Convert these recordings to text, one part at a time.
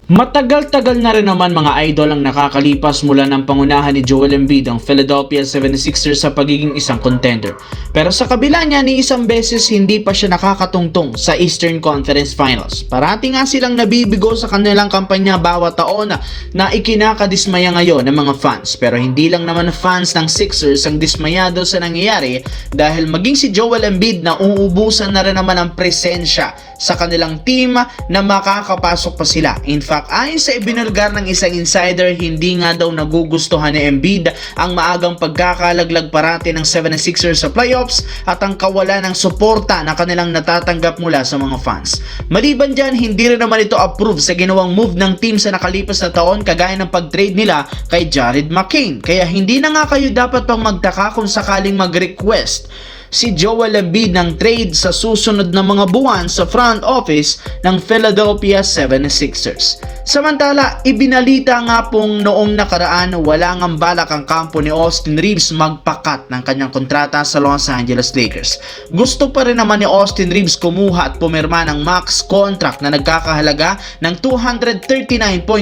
Matagal-tagal na rin naman mga idol ang nakakalipas mula ng pangunahan ni Joel Embiid ang Philadelphia 76ers sa pagiging isang contender. Pero sa kabila niya ni isang beses hindi pa siya nakakatungtong sa Eastern Conference Finals. Parati nga silang nabibigo sa kanilang kampanya bawat taon na ikinakadismaya ngayon ng mga fans. Pero hindi lang naman fans ng Sixers ang dismayado sa nangyayari dahil maging si Joel Embiid na uubusan na rin naman ang presensya sa kanilang team na makakapasok pa sila. In fact, ayon sa ibinulgar ng isang insider, hindi nga daw nagugustuhan ni Embiid ang maagang pagkakalaglag parati ng 76ers sa playoffs at ang kawalan ng suporta na kanilang natatanggap mula sa mga fans. Maliban dyan, hindi rin naman ito approve sa ginawang move ng team sa nakalipas na taon kagaya ng pag-trade nila kay Jared McCain. Kaya hindi na nga kayo dapat pang magtaka kung sakaling mag-request si Joel Embiid ng trade sa susunod na mga buwan sa front office ng Philadelphia 76ers. Samantala, ibinalita nga pong noong nakaraan wala ngang balak ang kampo ni Austin Reeves magpakat ng kanyang kontrata sa Los Angeles Lakers. Gusto pa rin naman ni Austin Reeves kumuha at pumirma ng max contract na nagkakahalaga ng $239.25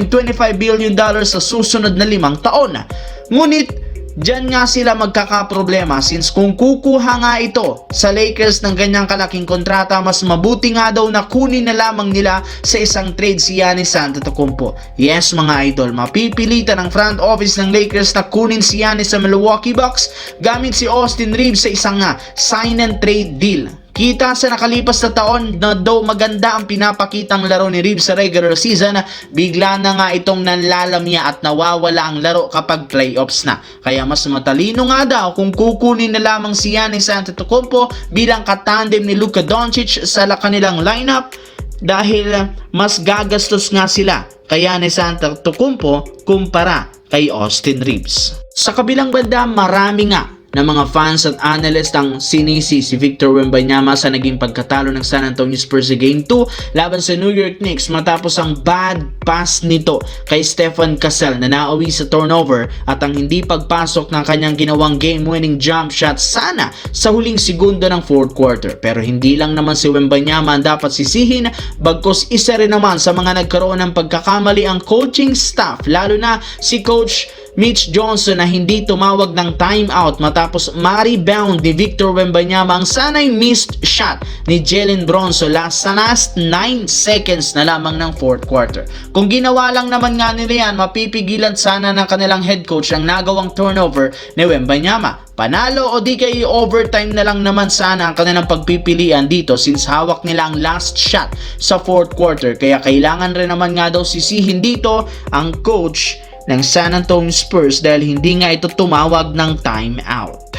billion sa susunod na 5 taon. Ngunit diyan nga sila magkakaproblema since kung kukuha nga ito sa Lakers ng ganyang kalaking kontrata, mas mabuti nga daw na kunin na lamang nila sa isang trade si Giannis Antetokounmpo. Yes mga idol, mapipilitan ng front office ng Lakers na kunin si Giannis sa Milwaukee Bucks gamit si Austin Reeves sa isang sign and trade deal. Kita sa nakalipas na taon na daw maganda ang pinapakitang laro ni Reeves sa regular season, bigla na nga itong nanlalamya at nawawala ang laro kapag playoffs na. Kaya mas matalino nga daw kung kukunin na lamang si Giannis Antetokounmpo bilang katandem ni Luka Doncic sa kanilang lineup dahil mas gagastos nga sila kay Giannis Antetokounmpo kumpara kay Austin Reeves. Sa kabilang banda, marami nga na mga fans at analyst ang sinisi si Victor Wembanyama sa naging pagkatalo ng San Antonio Spurs sa Game 2 laban sa New York Knicks matapos ang bad pass nito kay Stephen Cassell na nauwi sa turnover at ang hindi pagpasok ng kanyang ginawang game-winning jump shot sana sa huling segundo ng fourth quarter. Pero hindi lang naman si Wembanyama ang dapat sisihin, bagkus isa rin naman sa mga nagkaroon ng pagkakamali ang coaching staff, lalo na si Coach Mitch Johnson na hindi tumawag ng timeout matapos ma-rebound ni Victor Wembanyama ang sanay missed shot ni Jalen Bronson sa last 9 seconds na lamang ng fourth quarter. Kung ginawa lang naman nga nila yan, mapipigilan sana ng kanilang head coach ang nagawang turnover ni Wembanyama. Panalo o di kay overtime na lang naman sana ang kanilang pagpipilian dito since hawak nila ang last shot sa fourth quarter. Kaya kailangan rin naman nga daw sisihin dito ang coach ng San Antonio Spurs dahil hindi nga ito tumawag ng timeout.